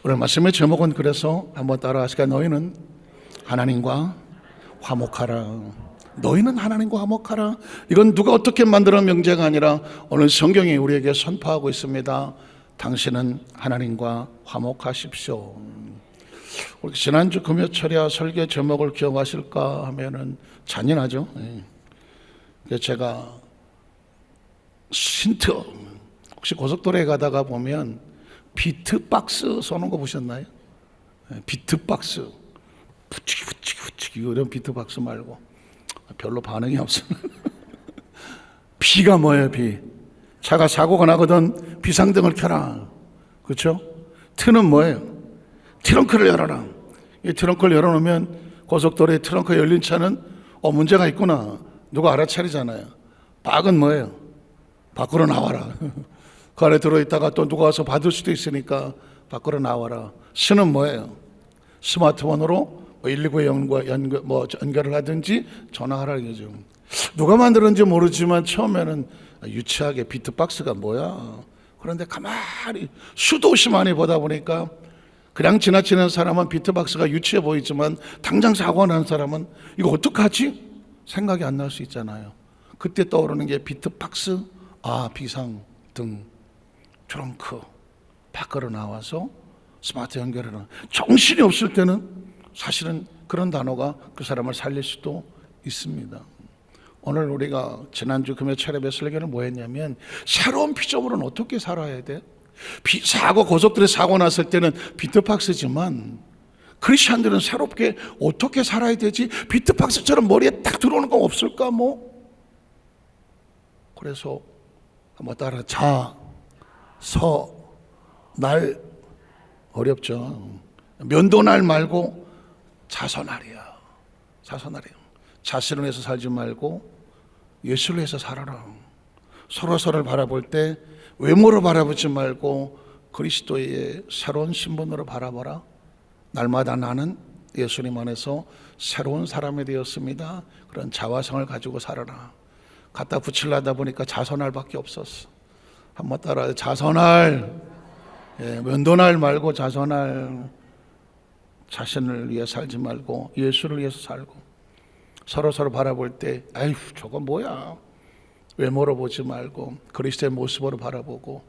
오늘 말씀의 제목은 그래서 한번 따라 하실까요? 너희는 하나님과 화목하라. 너희는 하나님과 화목하라. 이건 누가 어떻게 만들어 명제가 아니라 오늘 성경이 우리에게 선포하고 있습니다. 당신은 하나님과 화목하십시오. 우리 지난주 금요철야 설교 제목을 기억하실까 하면은 잔인하죠. 제가 힌트, 혹시 고속도로에 가다가 보면 비트박스 쏘는 거 보셨나요? 비트박스, 붙이기 이런 비트박스 말고 별로 반응이 없어요. 비가 뭐예요? 비. 차가 사고가 나거든 비상등을 켜라. 그렇죠? 트는 뭐예요? 트렁크를 열어라. 이 트렁크를 열어놓으면 고속도로에 트렁크 열린 차는 문제가 있구나. 누가 알아차리잖아요. 박은 뭐예요? 밖으로 나와라. 그 안에 들어있다가 또 누가 와서 받을 수도 있으니까 밖으로 나와라. 스는 뭐예요? 스마트폰으로 119에 연결을 하든지 전화하라는 거죠. 누가 만들었는지 모르지만 처음에는 유치하게 비트박스가 뭐야? 그런데 가만히 수도 없이 많이 보다 보니까 그냥 지나치는 사람은 비트박스가 유치해 보이지만 당장 사고가 난 사람은 이거 어떡하지? 생각이 안 날 수 있잖아요. 그때 떠오르는 게 비트박스, 비상등, 트렁크, 밖으로 나와서 스마트 연결하는. 정신이 없을 때는 사실은 그런 단어가 그 사람을 살릴 수도 있습니다. 오늘 우리가 지난주 금요철에 설교는 뭐 했냐면 새로운 피조물은 어떻게 살아야 돼? 고속도로에 사고 났을 때는 비트박스지만 크리스찬들은 새롭게 어떻게 살아야 되지? 비트박스처럼 머리에 딱 들어오는 거 없을까 그래서 한번 따라 날 어렵죠. 면도날 말고 자선날이야. 자신을 위해서 살지 말고 예수를 위해서 살아라. 서로를 바라볼 때 외모로 바라보지 말고 그리스도의 새로운 신분으로 바라보라. 날마다 나는 예수님 안에서 새로운 사람이 되었습니다. 그런 자화성을 가지고 살아라. 갖다 붙이려다 보니까 자선날밖에 없었어. 한번 따라 자선날. 면도날 말고 자선날. 자신을 위해 살지 말고 예수를 위해서 살고 서로 바라볼 때 아휴 저거 뭐야? 외모로 보지 말고 그리스도의 모습으로 바라보고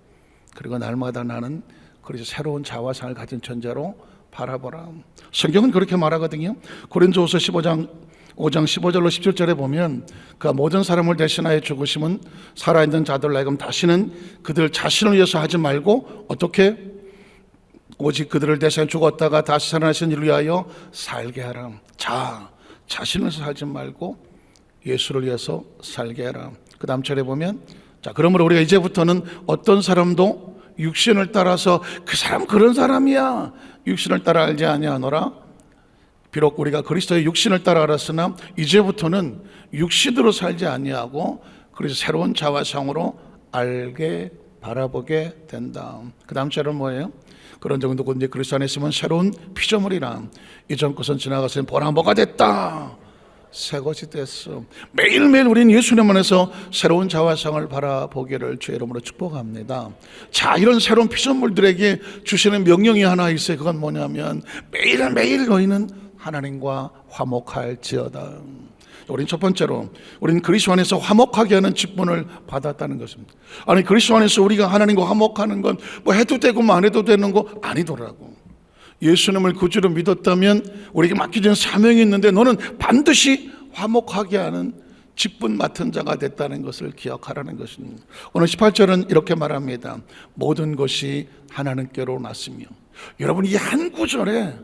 그리고 날마다 나는 그리스도 새로운 자화상을 가진 존재로 바라보라. 성경은 그렇게 말하거든요. 고린도후서 5장 15절로 17절에 보면 그 모든 사람을 대신하여 죽으심은 살아있는 자들 하여금 다시는 그들 자신을 위해서 하지 말고 어떻게 오직 그들을 대신해 죽었다가 다시 살아나신 이를 위하여 살게 하라. 자신을 위해서 살지 말고 예수를 위해서 살게 하라. 그 다음 절에 보면 그러므로 우리가 이제부터는 어떤 사람도 육신을 따라서 그 사람 그런 사람이야 육신을 따라 알지 아니하노라. 비록 우리가 그리스도의 육신을 따라 알았으나 이제부터는 육신으로 살지 아니하고 그래서 새로운 자화상으로 알게 바라보게 된다. 그 다음 절은 뭐예요? 그런 정도고 이제 그리스도 안에 있으면 새로운 피조물이라. 이전 것은 지나갔으니 보라 뭐가 됐다. 새 것이 됐어. 매일매일 우리는 예수님 안에서 새로운 자화상을 바라보기를 주의 이름으로 축복합니다. 이런 새로운 피조물들에게 주시는 명령이 하나 있어요. 그건 뭐냐면 매일매일 너희는 하나님과 화목할지어다. 우린 첫 번째로 우리는 그리스도 안에서 화목하게 하는 직분을 받았다는 것입니다. 아니 그리스도 안에서 우리가 하나님과 화목하는 건 해도 되고 안 해도 되는 거 아니더라고. 예수님을 구주로 믿었다면 우리에게 맡겨진 사명이 있는데 너는 반드시 화목하게 하는 직분 맡은 자가 됐다는 것을 기억하라는 것입니다. 오늘 18절은 이렇게 말합니다. 모든 것이 하나님께로 났으며. 여러분 이 한 구절에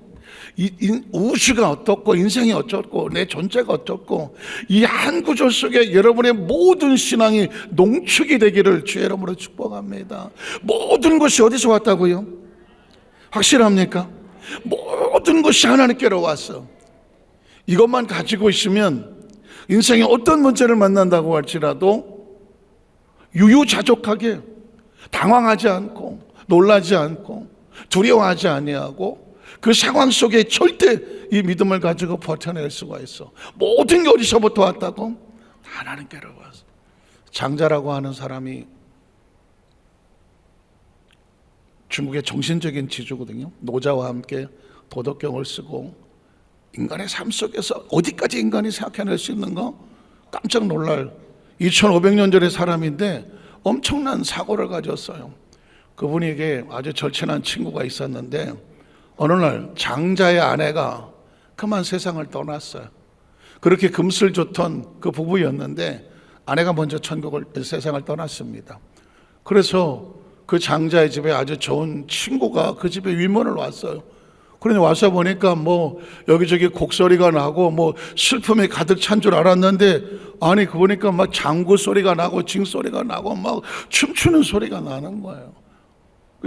우주가 어떻고 인생이 어떻고 내 존재가 어떻고 이 한 구절 속에 여러분의 모든 신앙이 농축이 되기를 주의 이름으로 축복합니다. 모든 것이 어디서 왔다고요? 확실합니까? 모든 것이 하나님께로 왔어. 이것만 가지고 있으면 인생에 어떤 문제를 만난다고 할지라도 유유자적하게 당황하지 않고 놀라지 않고 두려워하지 아니하고 그 상황 속에 절대 이 믿음을 가지고 버텨낼 수가 있어. 모든 게 어디서부터 왔다고? 하나님께로 왔어. 장자라고 하는 사람이 중국의 정신적인 지주거든요. 노자와 함께 도덕경을 쓰고 인간의 삶 속에서 어디까지 인간이 생각해낼 수 있는가 깜짝 놀랄 2500년 전의 사람인데 엄청난 사고를 가졌어요. 그분에게 아주 절친한 친구가 있었는데 어느 날 장자의 아내가 그만 세상을 떠났어요. 그렇게 금슬 좋던 그 부부였는데 아내가 먼저 세상을 떠났습니다. 그래서 그 장자의 집에 아주 좋은 친구가 그 집에 위문을 왔어요. 그러니 와서 보니까 뭐 여기저기 곡소리가 나고 뭐 슬픔이 가득 찬 줄 알았는데 아니 그 보니까 막 장구 소리가 나고 징 소리가 나고 막 춤추는 소리가 나는 거예요.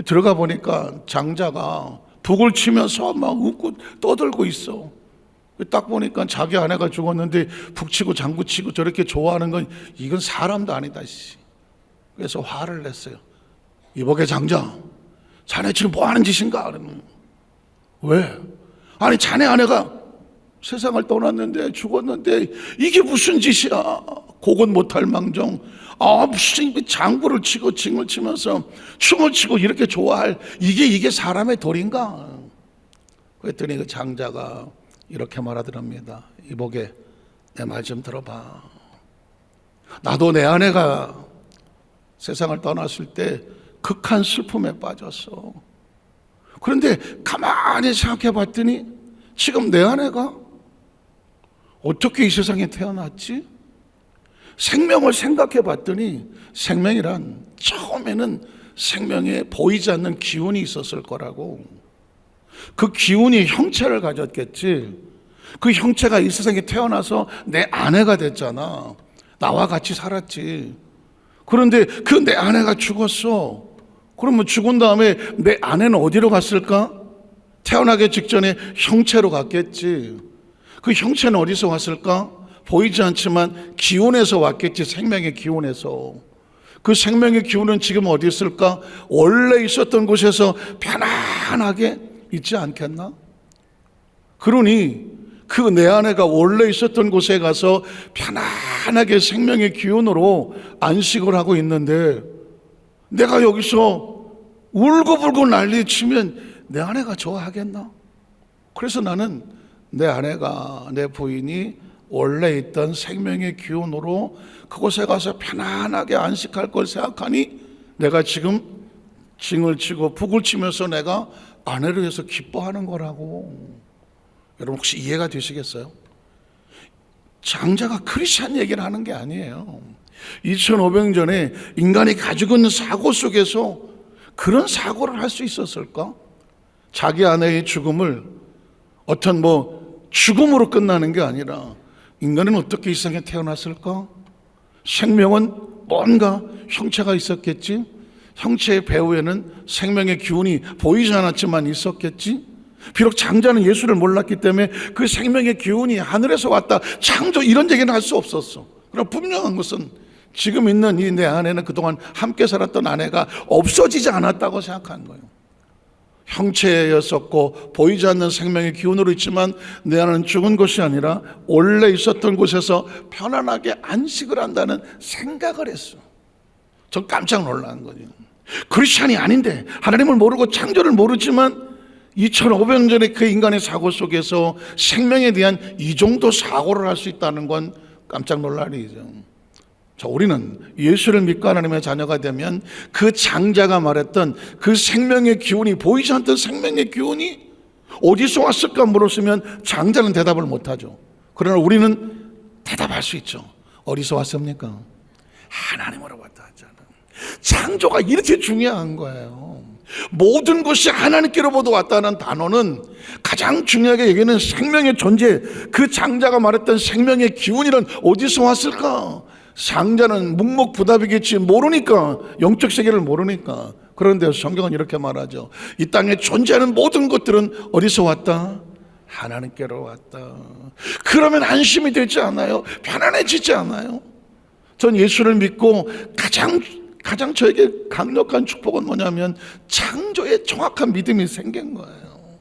들어가 보니까 장자가 북을 치면서 막 웃고 떠들고 있어. 딱 보니까 자기 아내가 죽었는데 북치고 장구치고 저렇게 좋아하는 건 이건 사람도 아니다. 그래서 화를 냈어요. 이복의 장자, 자네 지금 뭐 하는 짓인가? 그러면 왜? 아니 자네 아내가 세상을 떠났는데 죽었는데 이게 무슨 짓이야? 곡은 못할 망정 무슨 장구를 치고 징을 치면서 춤을 추고 이렇게 좋아할 이게 사람의 도리인가? 그랬더니 그 장자가 이렇게 말하더랍니다. 이복에 내 말 좀 들어봐. 나도 내 아내가 세상을 떠났을 때 극한 슬픔에 빠졌어. 그런데 가만히 생각해 봤더니 지금 내 아내가 어떻게 이 세상에 태어났지? 생명을 생각해 봤더니 생명이란 처음에는 생명에 보이지 않는 기운이 있었을 거라고. 그 기운이 형체를 가졌겠지. 그 형체가 이 세상에 태어나서 내 아내가 됐잖아. 나와 같이 살았지. 그런데 그 내 아내가 죽었어. 그러면 죽은 다음에 내 아내는 어디로 갔을까? 태어나기 직전에 형체로 갔겠지. 그 형체는 어디서 왔을까? 보이지 않지만 기운에서 왔겠지. 생명의 기운에서. 그 생명의 기운은 지금 어디 있을까? 원래 있었던 곳에서 편안하게 있지 않겠나? 그러니 그 내 아내가 원래 있었던 곳에 가서 편안하게 생명의 기운으로 안식을 하고 있는데 내가 여기서 울고불고 난리치면 내 아내가 좋아하겠나? 그래서 나는 내 아내가, 내 부인이 원래 있던 생명의 기운으로 그곳에 가서 편안하게 안식할 걸 생각하니 내가 지금 징을 치고 북을 치면서 내가 아내를 위해서 기뻐하는 거라고. 여러분 혹시 이해가 되시겠어요? 장자가 크리스찬 얘기를 하는 게 아니에요. 2500년 전에 인간이 가지고 있는 사고 속에서 그런 사고를 할 수 있었을까? 자기 아내의 죽음을 어떤 죽음으로 끝나는 게 아니라 인간은 어떻게 이 세상에 태어났을까? 생명은 뭔가 형체가 있었겠지? 형체의 배후에는 생명의 기운이 보이지 않았지만 있었겠지? 비록 장자는 예수를 몰랐기 때문에 그 생명의 기운이 하늘에서 왔다 창조 이런 얘기는 할 수 없었어. 그러나 분명한 것은 지금 있는 이 내 아내는 그동안 함께 살았던 아내가 없어지지 않았다고 생각한 거예요. 형체였었고 보이지 않는 생명의 기운으로 있지만 내 아내는 죽은 것이 아니라 원래 있었던 곳에서 편안하게 안식을 한다는 생각을 했어. 전 깜짝 놀란 거죠. 크리스찬이 아닌데 하나님을 모르고 창조를 모르지만 2500년 전에 그 인간의 사고 속에서 생명에 대한 이 정도 사고를 할 수 있다는 건 깜짝 놀랄 일이죠. 자, 우리는 예수를 믿고 하나님의 자녀가 되면 그 장자가 말했던 그 생명의 기운이 보이지 않던 생명의 기운이 어디서 왔을까 물었으면 장자는 대답을 못하죠. 그러나 우리는 대답할 수 있죠. 어디서 왔습니까? 하나님으로 왔다 하잖아요. 창조가 이렇게 중요한 거예요. 모든 것이 하나님께로부터 왔다는 단어는 가장 중요하게 얘기하는 생명의 존재, 그 장자가 말했던 생명의 기운이란 어디서 왔을까? 장자는 묵묵부답이겠지 모르니까, 영적 세계를 모르니까. 그런데 성경은 이렇게 말하죠. 이 땅에 존재하는 모든 것들은 어디서 왔다? 하나님께로 왔다. 그러면 안심이 되지 않아요? 편안해지지 않아요? 전 예수를 믿고 가장 저에게 강력한 축복은 뭐냐면 창조의 정확한 믿음이 생긴 거예요.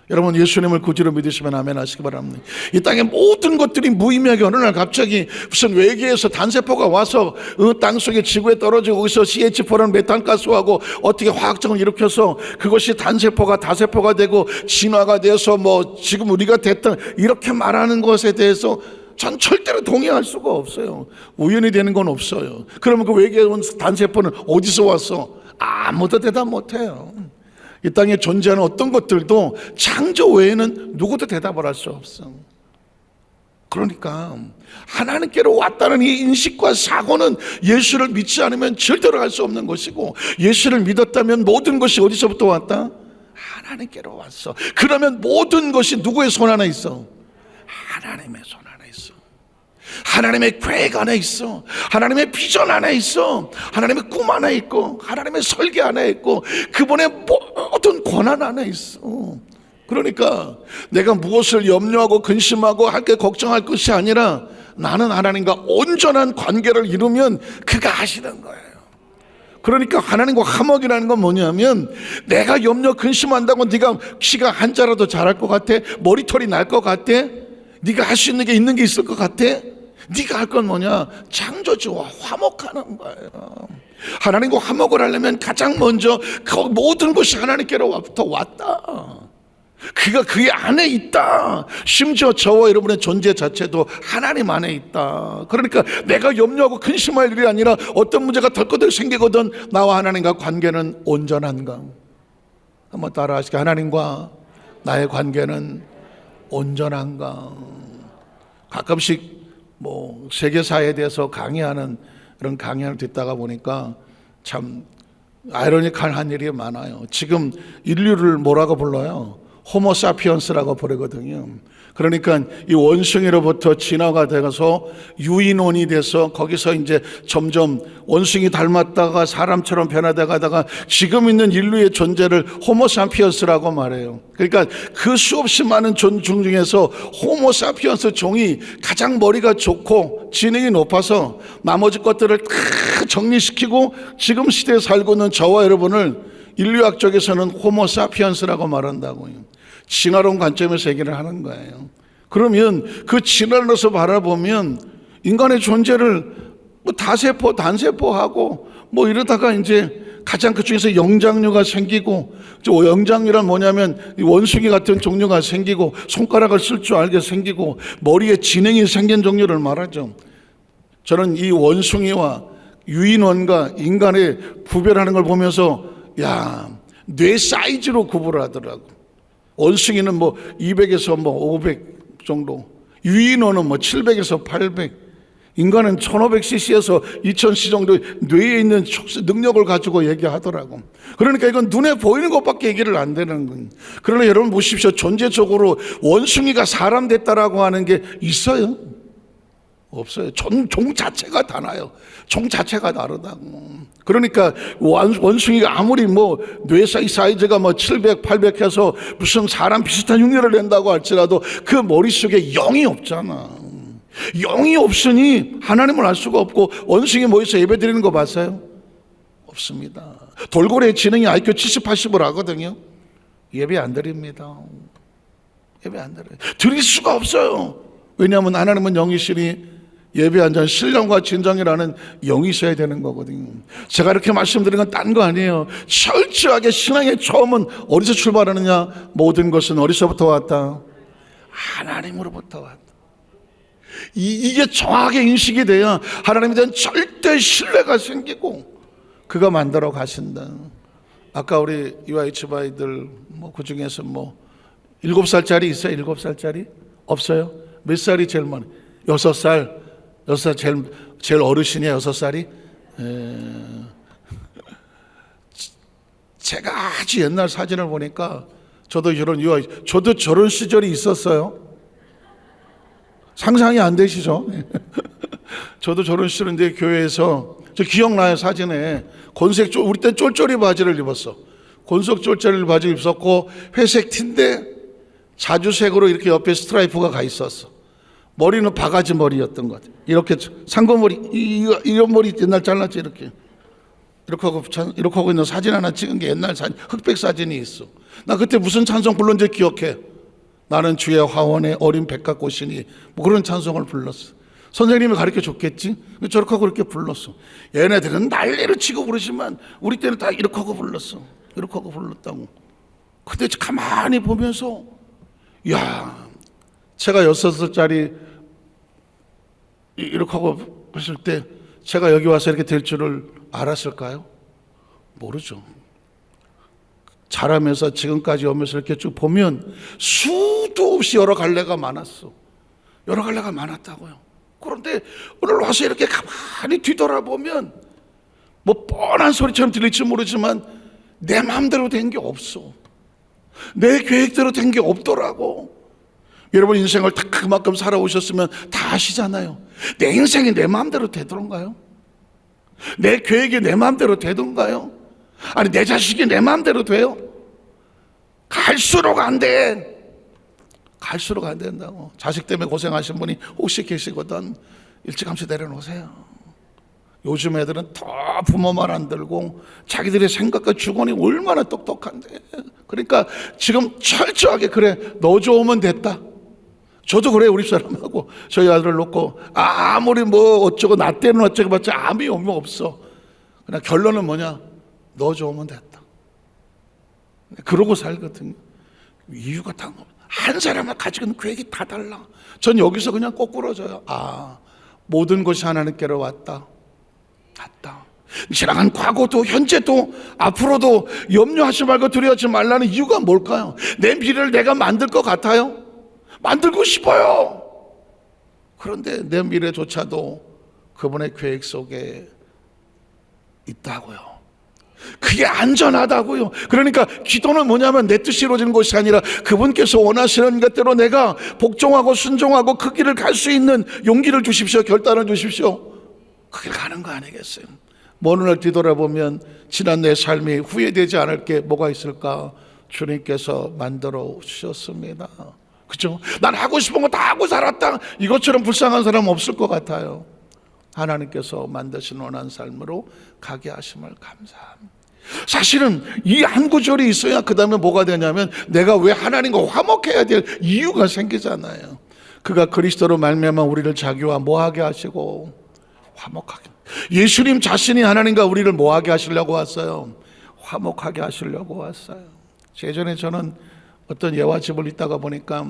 여러분 예수님을 구주로 믿으시면 아멘 하시기 바랍니다. 이 땅의 모든 것들이 무의미하게 어느 날 갑자기 무슨 외계에서 단세포가 와서 땅속에 지구에 떨어지고 거기서 CH4라는 메탄가스하고 어떻게 화학적을 일으켜서 그것이 단세포가 다세포가 되고 진화가 돼서 뭐 지금 우리가 됐다 이렇게 말하는 것에 대해서 전 절대로 동의할 수가 없어요. 우연히 되는 건 없어요. 그러면 그 외계에 온 단세포는 어디서 왔어? 아무도 대답 못해요. 이 땅에 존재하는 어떤 것들도 창조 외에는 누구도 대답을 할 수 없어. 그러니까 하나님께로 왔다는 이 인식과 사고는 예수를 믿지 않으면 절대로 할 수 없는 것이고, 예수를 믿었다면 모든 것이 어디서부터 왔다? 하나님께로 왔어. 그러면 모든 것이 누구의 손 안에 있어? 하나님의 손 안에 있어. 하나님의 계획 안에 있어. 하나님의 비전 안에 있어. 하나님의 꿈 안에 있고, 하나님의 설계 안에 있고, 그분의 모든 권한 안에 있어. 그러니까 내가 무엇을 염려하고 근심하고 할게 걱정할 것이 아니라 나는 하나님과 온전한 관계를 이루면 그가 하시는 거예요. 그러니까 하나님과 화목이라는 건 뭐냐면, 내가 염려 근심한다고 네가 키가 한 자라도 자랄 것 같아? 머리털이 날 것 같아? 네가 할 수 있는 게 있는 게 있을 것 같아? 네가 할 건 뭐냐? 창조주와 화목하는 거예요. 하나님과 화목을 하려면 가장 먼저 그 모든 것이 하나님께로부터 왔다. 그가 그의 안에 있다. 심지어 저와 여러분의 존재 자체도 하나님 안에 있다. 그러니까 내가 염려하고 근심할 일이 아니라 어떤 문제가 덜커덜 생기거든 나와 하나님과 관계는 온전한가? 한번 따라 하시죠. 하나님과 나의 관계는 온전한가? 가끔씩 뭐 세계사에 대해서 강의하는 그런 강연을 듣다가 보니까 참 아이러니컬한 일이 많아요. 지금 인류를 뭐라고 불러요? 호모사피언스라고 부르거든요. 그러니까 이 원숭이로부터 진화가 되어서 유인원이 돼서 거기서 이제 점점 원숭이 닮았다가 사람처럼 변화돼 가다가 지금 있는 인류의 존재를 호모사피언스라고 말해요. 그러니까 그 수없이 많은 존중 중에서 호모사피언스 종이 가장 머리가 좋고 지능이 높아서 나머지 것들을 다 정리시키고 지금 시대에 살고 있는 저와 여러분을 인류학 쪽에서는 호모사피언스라고 말한다고요. 진화론 관점에서 얘기를 하는 거예요. 그러면 그 진화론에서 바라보면 인간의 존재를 뭐 다세포, 단세포하고 뭐 이러다가 이제 가장 그 중에서 영장류가 생기고, 영장류란 뭐냐면 원숭이 같은 종류가 생기고, 손가락을 쓸 줄 알게 생기고, 머리에 지능이 생긴 종류를 말하죠. 저는 이 원숭이와 유인원과 인간의 구별하는 걸 보면서 뇌 사이즈로 구분을 하더라고. 원숭이는 뭐 200에서 뭐 500 정도, 유인원은 뭐 700에서 800, 인간은 1500cc에서 2000cc 정도 뇌에 있는 능력을 가지고 얘기하더라고. 그러니까 이건 눈에 보이는 것밖에 얘기를 안 되는 거예요. 그러나 여러분 보십시오. 존재적으로 원숭이가 사람 됐다라고 하는 게 있어요? 없어요. 종 자체가 달라요. 종 자체가 다르다고. 그러니까 원숭이가 아무리 뭐 뇌 사이즈가 뭐 700, 800 해서 무슨 사람 비슷한 흉내를 낸다고 할지라도 그 머릿속에 영이 없잖아. 영이 없으니 하나님을 알 수가 없고, 원숭이 모여서 예배 드리는 거 봤어요? 없습니다. 돌고래의 지능이 IQ 70, 80을 하거든요. 예배 안 드립니다. 예배 안 드려요. 드릴 수가 없어요. 왜냐하면 하나님은 영이시니 예배한 자는 신령과 진정이라는 영이 있어야 되는 거거든요. 제가 이렇게 말씀드린 건 딴 거 아니에요. 철저하게 신앙의 처음은 어디서 출발하느냐? 모든 것은 어디서부터 왔다? 하나님으로부터 왔다. 이게 정확하게 인식이 돼야 하나님에 대한 절대 신뢰가 생기고 그가 만들어 가신다. 아까 우리 UH바이들 뭐 그 중에서 뭐 7살짜리 있어요? 7살짜리? 없어요? 몇 살이 제일 많아요? 6살. 6살 제일 어르신이에요, 6살이? 제가 아주 옛날 사진을 보니까 저도 저런 시절이 있었어요. 상상이 안 되시죠? 저도 저런 시절인데 교회에서 저 기억나요, 사진에 우리 때 쫄쫄이 바지를 입었어. 곤석 쫄쫄이 바지를 입었고 회색 티인데 자주색으로 이렇게 옆에 스트라이프가 가 있었어. 머리는 바가지 머리였던 것 같아요. 이렇게 상고머리, 이런 머리 옛날 잘랐지, 이렇게 하고 있는 사진 하나 찍은 게 옛날 사진, 흑백 사진이 있어. 나 그때 무슨 찬송 불렀는지 기억해. 나는 주의 화원의 어린 백합꽃이니 뭐 그런 찬송을 불렀어. 선생님이 가르쳐 줬겠지. 저렇게 하고 이렇게 불렀어. 얘네들은 난리를 치고 그러지만 우리 때는 다 이렇게 하고 불렀어. 이렇게 하고 불렀다고. 근데 가만히 보면서 야, 제가 6살짜리 이렇게 하고 했을 때 제가 여기 와서 이렇게 될 줄을 알았을까요? 모르죠. 자라면서 지금까지 오면서 이렇게 쭉 보면 수도 없이 여러 갈래가 많았어. 여러 갈래가 많았다고요. 그런데 오늘 와서 이렇게 가만히 뒤돌아보면 뭐 뻔한 소리처럼 들릴지 모르지만 내 마음대로 된 게 없어. 내 계획대로 된 게 없더라고. 여러분 인생을 다 그만큼 살아오셨으면 다 아시잖아요. 내 인생이 내 마음대로 되던가요? 내 계획이 내 마음대로 되던가요? 아니 내 자식이 내 마음대로 돼요? 갈수록 안 돼. 갈수록 안 된다고. 자식 때문에 고생하신 분이 혹시 계시거든 일찌감치 내려놓으세요. 요즘 애들은 더 부모 말 안 들고 자기들의 생각과 주관이 얼마나 똑똑한데. 그러니까 지금 철저하게 그래 너 좋으면 됐다. 저도 그래. 우리 사람하고 저희 아들을 놓고 아무리 뭐 어쩌고 나 때는 어쩌고 봤자 아무 의미 없어. 그냥 결론은 뭐냐, 너 좋으면 됐다. 그러고 살거든요. 이유가 다 한 사람을 가지고 있는 계획이 다 달라. 전 여기서 그냥 거꾸로져요. 아, 모든 것이 하나님께로 왔다 갔다. 지나간 과거도 현재도 앞으로도 염려하지 말고 두려워하지 말라는 이유가 뭘까요? 내 미래를 내가 만들 것 같아요? 만들고 싶어요. 그런데 내 미래조차도 그분의 계획 속에 있다고요. 그게 안전하다고요. 그러니까 기도는 뭐냐면 내 뜻이 이루어지는 것이 아니라 그분께서 원하시는 것대로 내가 복종하고 순종하고 그 길을 갈 수 있는 용기를 주십시오. 결단을 주십시오. 그 길 가는 거 아니겠어요? 먼 훗날 뒤돌아보면 지난 내 삶이 후회되지 않을 게 뭐가 있을까? 주님께서 만들어 주셨습니다. 그렇죠? 난 하고 싶은 거 다 하고 살았다. 이것처럼 불쌍한 사람 없을 것 같아요. 하나님께서 만드신 원한 삶으로 가게 하심을 감사합니다. 사실은 이 한 구절이 있어야 그 다음에 뭐가 되냐면 내가 왜 하나님과 화목해야 될 이유가 생기잖아요. 그가 그리스도로 말미암아 우리를 자기와 뭐하게 하시고 화목하게. 예수님 자신이 하나님과 우리를 뭐하게 하시려고 왔어요? 화목하게 하시려고 왔어요. 예전에 저는 어떤 예화집을 있다가 보니까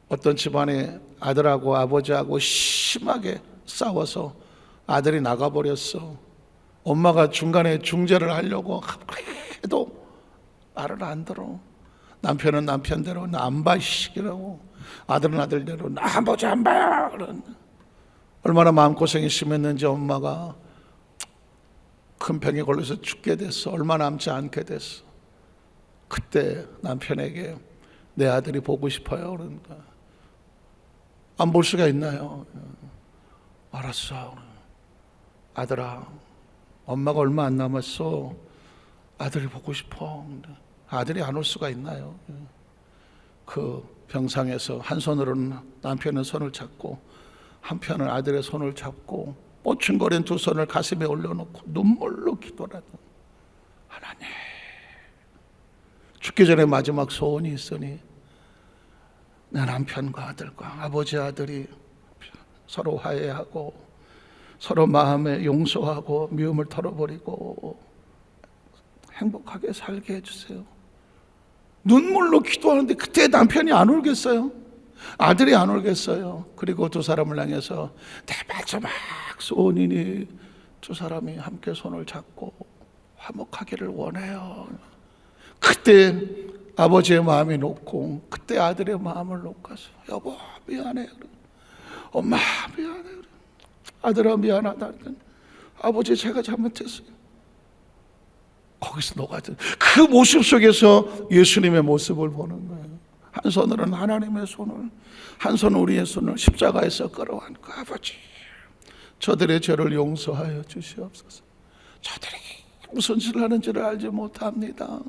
어떤 집안에 아들하고 아버지하고 심하게 싸워서 아들이 나가버렸어. 엄마가 중간에 중재를 하려고 해도 말을 안 들어. 남편은 남편대로 나 안 봐 시키라고, 아들은 아들대로 나 한 보지 안 봐요. 얼마나 마음고생이 심했는지 엄마가 큰 병에 걸려서 죽게 됐어. 얼마 남지 않게 됐어. 그때 남편에게 내 아들이 보고 싶어요. 그러니까 안 볼 수가 있나요? 알았어. 아들아, 엄마가 얼마 안 남았어. 아들이 보고 싶어. 아들이 안 올 수가 있나요? 그 병상에서 한 손으로는 남편의 손을 잡고 한편은 아들의 손을 잡고 뻗친거린 두 손을 가슴에 올려놓고 눈물로 기도하던 하나님, 죽기 전에 마지막 소원이 있으니 내 남편과 아들과 아버지 아들이 서로 화해하고 서로 마음에 용서하고 미움을 털어버리고 행복하게 살게 해주세요. 눈물로 기도하는데 그때 남편이 안 울겠어요? 아들이 안 울겠어요? 그리고 두 사람을 향해서 내 마지막 소원이니 두 사람이 함께 손을 잡고 화목하기를 원해요. 그때 아버지의 마음이 놓고 그때 아들의 마음을 놓고서 여보 미안해, 엄마 미안해, 아들아 미안하다, 아버지 제가 잘못했어요. 거기서 녹아든 그 모습 속에서 예수님의 모습을 보는 거예요. 한 손으로는 하나님의 손을, 한 손은 우리의 손을 십자가에서 끌어안고 아버지 저들의 죄를 용서하여 주시옵소서. 저들이 무슨 짓을 하는지를 알지 못합니다.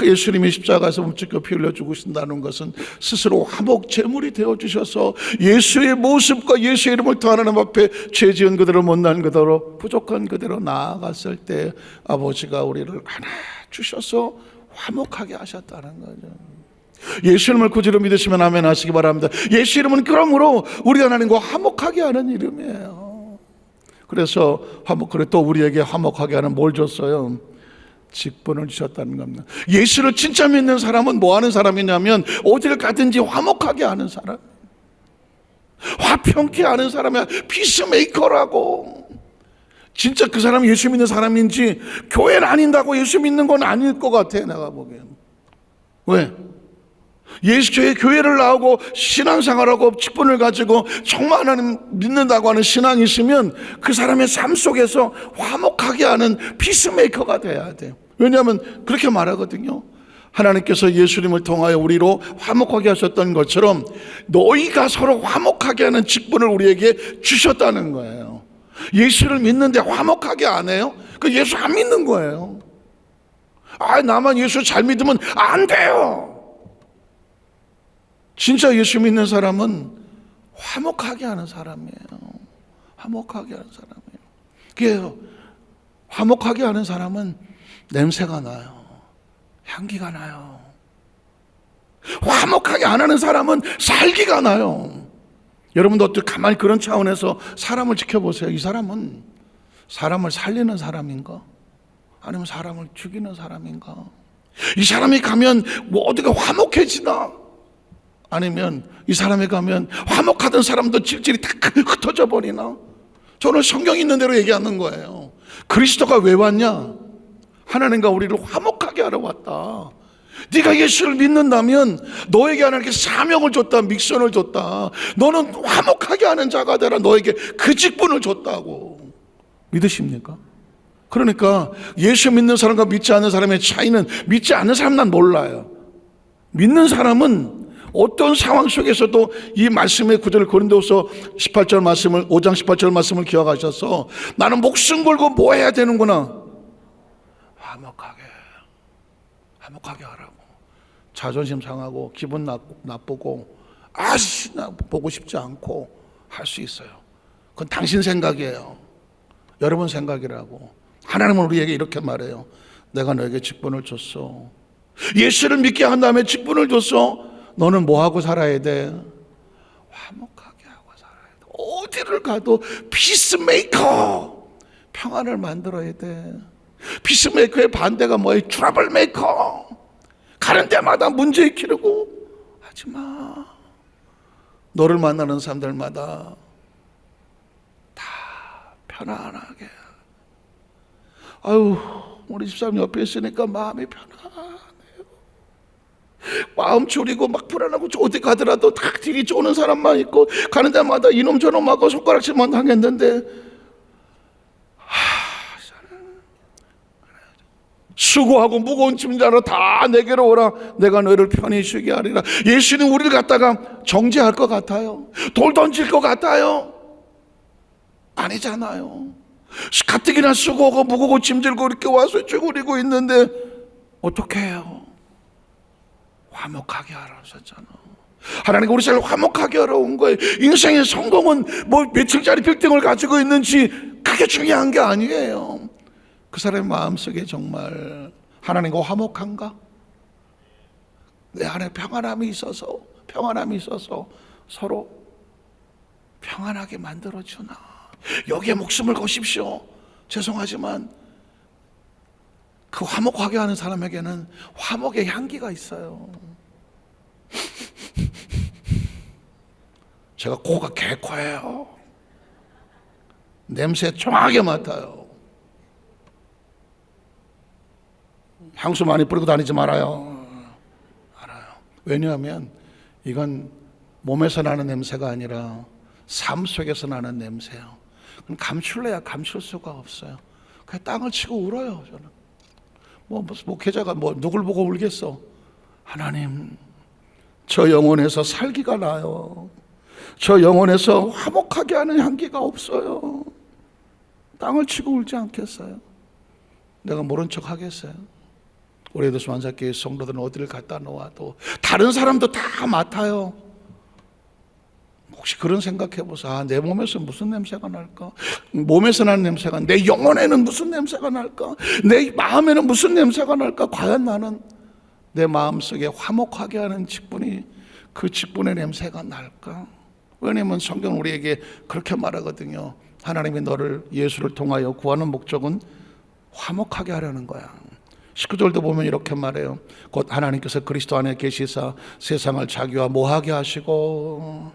예수님이 십자가에서 묵직히 피 흘려 죽으신다는 것은 스스로 화목 제물이 되어주셔서 예수의 모습과 예수의 이름을 더 하나님 앞에 죄 지은 그대로 못난 그대로 부족한 그대로 나아갔을 때 아버지가 우리를 안아주셔서 화목하게 하셨다는 거죠. 예수 이름을 구주로 믿으시면 아멘 하시기 바랍니다. 예수 이름은 그러므로 우리 하나님과 화목하게 하는 이름이에요. 그래서 그래 또 우리에게 화목하게 하는 뭘 줬어요? 직분을 주셨다는 겁니다. 예수를 진짜 믿는 사람은 뭐 하는 사람이냐면 어디를 가든지 화목하게 하는 사람, 화평케 하는 사람이야. 피스메이커라고. 진짜 그 사람이 예수 믿는 사람인지 교회를 아닌다고 예수 믿는 건 아닐 것 같아, 내가 보기엔. 왜? 교회를 나오고 신앙생활하고 직분을 가지고 정말 하나님 믿는다고 하는 신앙이 있으면 그 사람의 삶 속에서 화목하게 하는 피스메이커가 돼야 돼요. 왜냐하면 그렇게 말하거든요. 하나님께서 예수님을 통하여 우리로 화목하게 하셨던 것처럼 너희가 서로 화목하게 하는 직분을 우리에게 주셨다는 거예요. 예수를 믿는데 화목하게 안 해요? 그 예수 안 믿는 거예요. 나만 예수 잘 믿으면 안 돼요. 진짜 예수 믿는 사람은 화목하게 하는 사람이에요. 화목하게 하는 사람이에요. 그래서 화목하게 하는 사람은 냄새가 나요. 향기가 나요. 화목하게 안 하는 사람은 살기가 나요. 여러분도 어떻게 가만히 그런 차원에서 사람을 지켜보세요. 이 사람은 사람을 살리는 사람인가? 아니면 사람을 죽이는 사람인가? 이 사람이 가면 뭐 어디가 화목해지나? 아니면 이 사람이 가면 화목하던 사람도 질질이 다 흩어져 버리나? 저는 성경이 있는 대로 얘기하는 거예요. 그리스도가 왜 왔냐? 하나님과 우리를 화목하게 하러 왔다. 네가 예수를 믿는다면 너에게 하나님께 사명을 줬다, 미션을 줬다. 너는 화목하게 하는 자가 되라. 너에게 그 직분을 줬다고. 믿으십니까? 그러니까 예수 믿는 사람과 믿지 않는 사람의 차이는, 믿지 않는 사람 난 몰라요. 믿는 사람은 어떤 상황 속에서도 이 말씀의 구절을 고린도서 18절 말씀을 5장 18절 말씀을 기억하셔서 나는 목숨 걸고 뭐 해야 되는구나? 화목하게 하라고. 자존심 상하고 기분 나쁘고 나 보고 싶지 않고 할 수 있어요. 그건 당신 생각이에요. 여러분 생각이라고. 하나님은 우리에게 이렇게 말해요. 내가 너에게 직분을 줬어. 예수를 믿게 한 다음에 직분을 줬어. 너는 뭐 하고 살아야 돼? 화목하게 하고 살아야 돼. 어디를 가도 피스메이커, 평안을 만들어야 돼. 피스메이커의 반대가 뭐예요? 트러블 메이커. 가는 데마다 문제 일으키려고 하지 마. 너를 만나는 사람들마다 다 편안하게. 우리 집사람 옆에 있으니까 마음이 편안해요. 마음 졸이고 막 불안하고 어디 가더라도 다 딜이 쪼는 사람만 있고 가는 데마다 이놈 저놈하고 손가락질만 하겠는데, 수고하고 무거운 짐자로 다 내게로 오라. 내가 너희를 편히 쉬게 하리라. 예수는 우리를 갖다가 정죄할 것 같아요? 돌 던질 것 같아요? 아니잖아요. 가뜩이나 수고하고 무거고 짐들고 이렇게 와서 쭈그리고 있는데 어떻게 해요? 화목하게 하라 하셨잖아. 하나님이 우리 삶을 화목하게 하러 온 거예요. 인생의 성공은 뭐 며칠짜리 빌딩을 가지고 있는지 그게 중요한 게 아니에요. 그 사람의 마음속에 정말 하나님과 화목한가? 내 안에 평안함이 있어서 서로 평안하게 만들어주나? 여기에 목숨을 거십시오. 죄송하지만 그 화목하게 하는 사람에게는 화목의 향기가 있어요. 제가 코가 개코예요. 냄새 정확하게 맡아요. 향수 많이 뿌리고 다니지 말아요. 알아요. 왜냐하면 이건 몸에서 나는 냄새가 아니라 삶 속에서 나는 냄새예요. 그럼 감출래야 감출 수가 없어요. 그냥 땅을 치고 울어요. 저는 목회자가 누굴 보고 울겠어? 하나님, 저 영혼에서 살기가 나요. 저 영혼에서 화목하게 하는 향기가 없어요. 땅을 치고 울지 않겠어요? 내가 모른 척 하겠어요? 우리 에드스만사교회 성도들은 어디를 갖다 놓아도 다른 사람도 다 맡아요. 혹시 그런 생각해보세요. 내 몸에서 무슨 냄새가 날까? 몸에서 나는 냄새가, 내 영혼에는 무슨 냄새가 날까? 내 마음에는 무슨 냄새가 날까? 과연 나는 내 마음속에 화목하게 하는 직분이, 그 직분의 냄새가 날까? 왜냐하면 성경은 우리에게 그렇게 말하거든요. 하나님이 너를, 예수를 통하여 구하는 목적은 화목하게 하려는 거야. 19절도 보면 이렇게 말해요. 곧 하나님께서 그리스도 안에 계시사 세상을 자기와 뭐하게 하시고.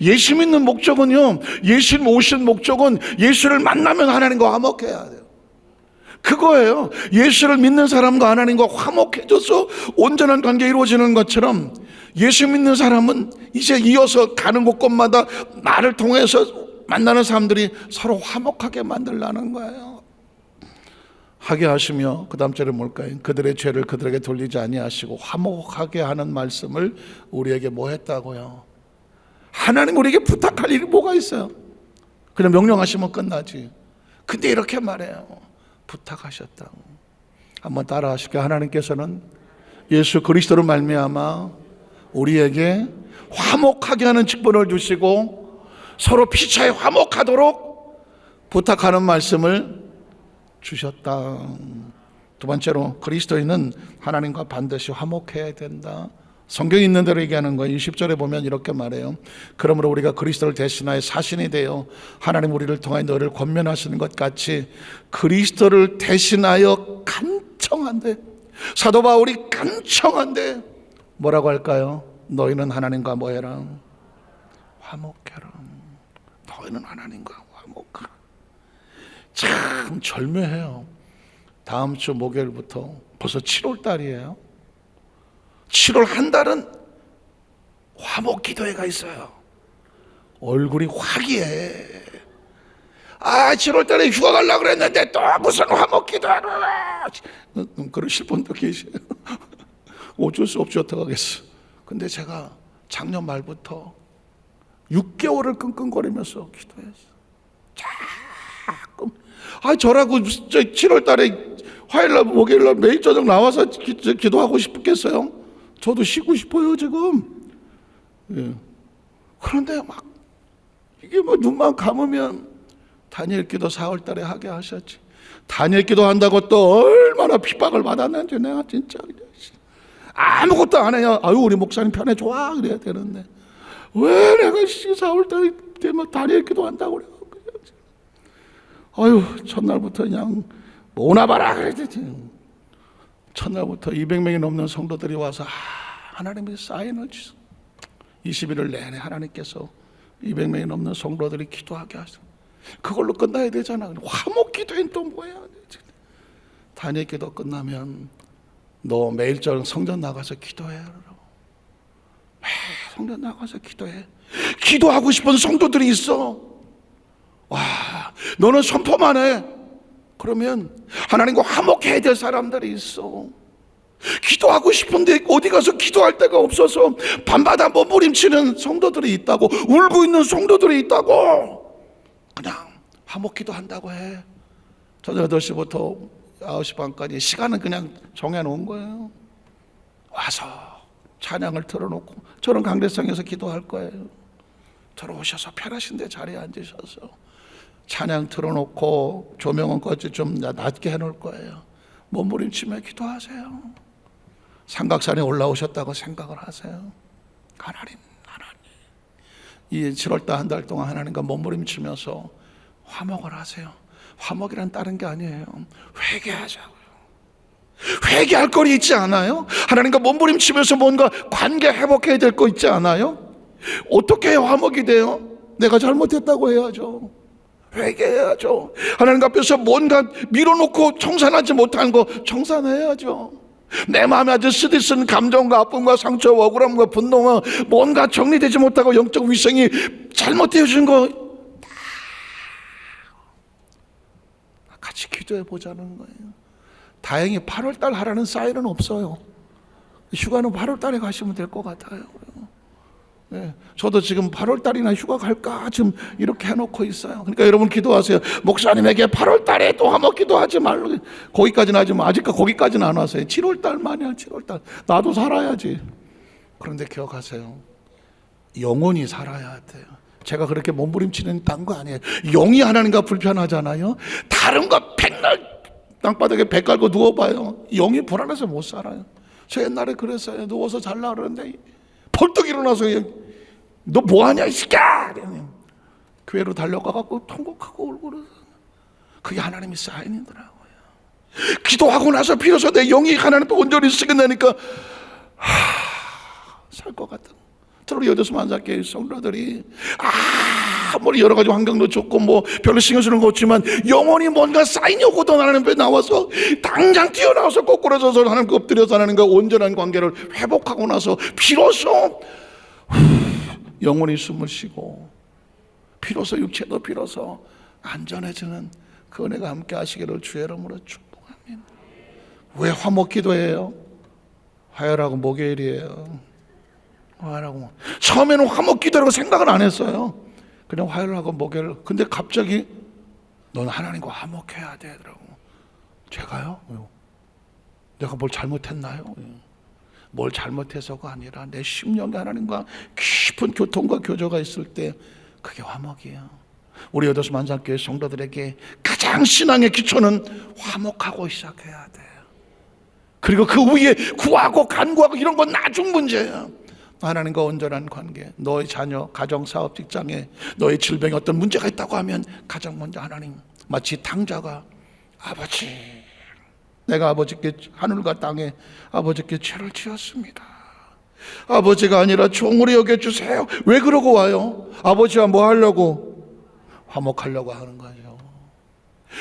예수 믿는 목적은요, 예수님 오신 목적은 예수를 만나면 하나님과 화목해야 돼요. 그거예요. 예수를 믿는 사람과 하나님과 화목해져서 온전한 관계 이루어지는 것처럼, 예수 믿는 사람은 이제 이어서 가는 곳곳마다 나를 통해서 만나는 사람들이 서로 화목하게 만들라는 거예요. 하게 하시며, 그 다음 절에 뭘까요? 그들의 죄를 그들에게 돌리지 아니하시고 화목하게 하는 말씀을 우리에게 뭐 했다고요? 하나님 우리에게 부탁할 일이 뭐가 있어요? 그냥 명령하시면 끝나지. 근데 이렇게 말해요. 부탁하셨다고. 한번 따라 하실게요. 하나님께서는 예수 그리스도로 말미암아 우리에게 화목하게 하는 직분을 주시고 서로 피차에 화목하도록 부탁하는 말씀을 주셨다. 두 번째로, 그리스도인은 하나님과 반드시 화목해야 된다. 성경이 있는 대로 얘기하는 거예요. 20절에 보면 이렇게 말해요. 그러므로 우리가 그리스도를 대신하여 사신이 되어 하나님 우리를 통하여 너를 권면하시는 것 같이 그리스도를 대신하여 간청한대. 사도 바울이 간청한대. 뭐라고 할까요? 너희는 하나님과 뭐해라? 화목해라. 너희는 하나님과 화목하라. 참 절묘해요. 다음 주 목요일부터 벌써 7월 달이에요. 7월 한 달은 화목 기도회가 있어요. 얼굴이 화기해. 7월 달에 휴가 가려고 그랬는데 또 무슨 화목 기도회를. 그러실 분도 계세요. 어쩔 수 없이 어떡하겠어. 근데 제가 작년 말부터 6개월을 끙끙거리면서 기도했어요. 자꾸 저라고 7월 달에 화요일날 목요일날 매일 저녁 나와서 기도하고 싶겠어요? 저도 쉬고 싶어요 지금. 예. 그런데 막 이게 뭐 눈만 감으면 다니엘 기도 4월 달에 하게 하셨지. 다니엘 기도 한다고 또 얼마나 핍박을 받았는지 내가 진짜 아무것도 안 해요. 우리 목사님 편에 좋아 그래야 되는데 왜 내가 4월 달에 되면 다니엘 기도 한다고 그래. 첫날부터 그냥 오나봐라 그랬지. 첫날부터 200명이 넘는 성도들이 와서 하나님의 사인을 주셔. 21일 내내 하나님께서 200명이 넘는 성도들이 기도하게 하셔. 그걸로 끝나야 되잖아. 화목 기도엔 또 뭐야? 다니엘 기도 끝나면 너 매일 저녁 성전 나가서 기도해. 성전 나가서 기도해. 기도하고 싶은 성도들이 있어. 너는 선포만 해. 그러면 하나님과 화목해야 될 사람들이 있어. 기도하고 싶은데 어디 가서 기도할 데가 없어서 밤마다 몸부림치는 성도들이 있다고, 울고 있는 성도들이 있다고. 그냥 화목 기도한다고 해. 저녁 8시부터 9시 반까지 시간은 그냥 정해놓은 거예요. 와서 찬양을 틀어놓고 저는 강대상에서 기도할 거예요. 들어오셔서 편하신 데 자리에 앉으셔서 찬양 틀어놓고 조명은 꺼지 좀 낮게 해놓을 거예요. 몸부림치며 기도하세요. 삼각산에 올라오셨다고 생각을 하세요. 하나님 이 7월달 한 달 동안 하나님과 몸부림치면서 화목을 하세요. 화목이란 다른 게 아니에요. 회개하자고요. 회개할 거리 있지 않아요? 하나님과 몸부림치면서 뭔가 관계 회복해야 될 거 있지 않아요? 어떻게 해야 화목이 돼요? 내가 잘못했다고 해야죠. 회개해야죠. 하나님 앞에서 뭔가 밀어놓고 청산하지 못한 거 청산해야죠. 내 마음에 아주 쓰디쓴 감정과 아픔과 상처와 억울함과 분노가 뭔가 정리되지 못하고 영적 위생이 잘못되어진 거 같이 기도해 보자는 거예요. 다행히 8월달 하라는 사인은 없어요. 휴가는 8월달에 가시면 될 것 같아요. 네, 저도 지금 8월달이나 휴가 갈까 지금 이렇게 해놓고 있어요. 그러니까 여러분 기도하세요. 목사님에게 8월달에 또 화목 기도하지 말로. 거기까지는 하지 마. 아직까지 거기까지는 안 왔어요. 7월달만이야. 7월달 나도 살아야지. 그런데 기억하세요. 영혼이 살아야 돼요. 제가 그렇게 몸부림치는 딴 거 아니에요. 영이 하나님과 불편하잖아요. 다른 거 백날 땅바닥에 배 깔고 누워봐요. 영이 불안해서 못 살아요. 저 옛날에 그랬어요. 누워서 잘라 그러는데 벌떡 일어나서 너 뭐하냐 이 새끼야. 교회로 달려가갖고 통곡하고 울고 그러서 그게 하나님의 사인이더라고요. 기도하고 나서 비로소 내 영이 하나님께 온전히 쓰겠다니까 살 것 같은. 저로 여덟 만삭교회 성도들이 아무리 여러 가지 환경도 좋고 뭐 별로 신경 쓰는 거 없지만 영혼이 뭔가 사인이 오고도 하나님 앞에 나와서 당장 뛰어나와서 거꾸로 져서 하나님께 엎드려서 하나님과 온전한 관계를 회복하고 나서 비로소 영혼이 숨을 쉬고 비로소 육체도 비로소 안전해지는 그 은혜가 함께 하시기를 주의 이름으로 축복합니다. 왜 화목 기도해요? 화요일하고 목요일이에요. 화요일하고 처음에는 화목 기도라고 생각을 안 했어요. 그냥 화요일하고 목요일. 근데 갑자기 넌 하나님과 화목해야 되더라고. 제가요? 내가 뭘 잘못했나요? 뭘 잘못해서가 아니라 내 심령에 하나님과 깊은 교통과 교조가 있을 때 그게 화목이에요. 우리 여덟 만삭교회 성도들에게 가장 신앙의 기초는 화목하고 시작해야 돼요. 그리고 그 위에 구하고 간구하고 이런 건 나중 문제예요. 하나님과 온전한 관계, 너의 자녀, 가정, 사업, 직장에 너의 질병에 어떤 문제가 있다고 하면 가장 먼저 하나님, 마치 탕자가 아버지, 내가 아버지께 하늘과 땅에 아버지께 죄를 지었습니다. 아버지가 아니라 종으로 여겨주세요. 왜 그러고 와요? 아버지와 뭐 하려고? 화목하려고 하는 거죠.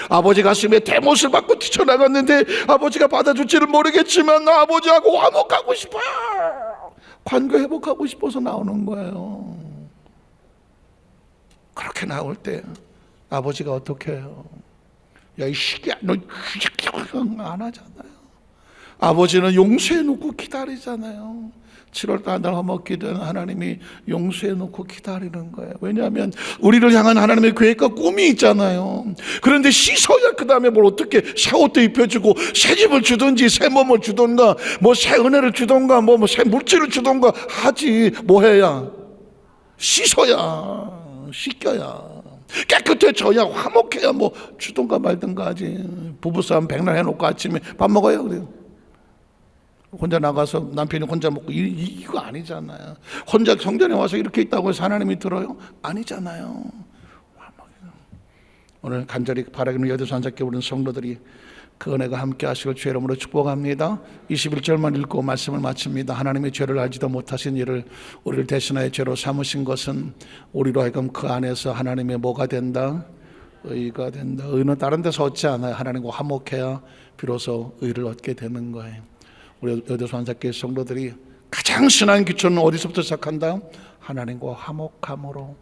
아버지 가슴에 대못을 받고 뛰쳐나갔는데 아버지가 받아줄지를 모르겠지만 나 아버지하고 화목하고 싶어요. 관계 회복하고 싶어서 나오는 거예요. 그렇게 나올 때 아버지가 어떻게 해요? 야 이 시기야 너 안 하잖아요. 아버지는 용서해 놓고 기다리잖아요. 7월 달 화목기도는 하나님이 용서해 놓고 기다리는 거예요. 왜냐하면 우리를 향한 하나님의 계획과 꿈이 있잖아요. 그런데 씻어야 그 다음에 뭘 어떻게 새 옷도 입혀주고 새 집을 주든지 새 몸을 주던가 뭐 새 은혜를 주던가 뭐 새 물질을 주던가 하지. 뭐 해야? 씻어야, 씻겨야, 깨끗해져야, 화목해야 뭐 주던가 말든가 하지. 부부싸움 백날 해놓고 아침에 밥 먹어요 그래요. 혼자 나가서 남편이 혼자 먹고 이거 아니잖아요. 혼자 성전에 와서 이렇게 있다고 해서 하나님이 들어요? 아니잖아요. 오늘 간절히 바라기는 여덟 산작교 우리 성도들이 그 은혜가 함께 하시고 주의 이름으로 축복합니다. 21절만 읽고 말씀을 마칩니다. 하나님의 죄를 알지도 못하신 이를 우리를 대신하여 죄로 삼으신 것은 우리로 하여금 그 안에서 하나님의 뭐가 된다? 의가 된다. 의는 다른 데서 얻지 않아요. 하나님과 화목해야 비로소 의를 얻게 되는 거예요. 우리 여도수 한사교회 성도들이 가장 신앙 기초는 어디서부터 시작한다? 하나님과 화목함으로.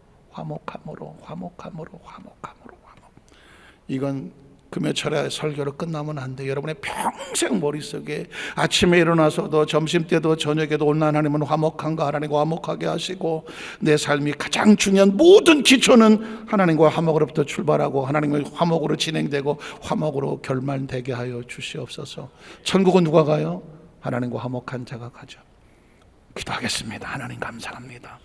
이건 금요철에 설교로 끝나면 안 돼. 여러분의 평생 머릿속에 아침에 일어나서도 점심때도 저녁에도 오늘 하나님은 화목한가? 하나님과 화목하게 하시고 내 삶이 가장 중요한 모든 기초는 하나님과 화목으로부터 출발하고 하나님의 화목으로 진행되고 화목으로 결말되게 하여 주시옵소서. 천국은 누가 가요? 하나님과 화목한 자가 가죠. 기도하겠습니다. 하나님 감사합니다.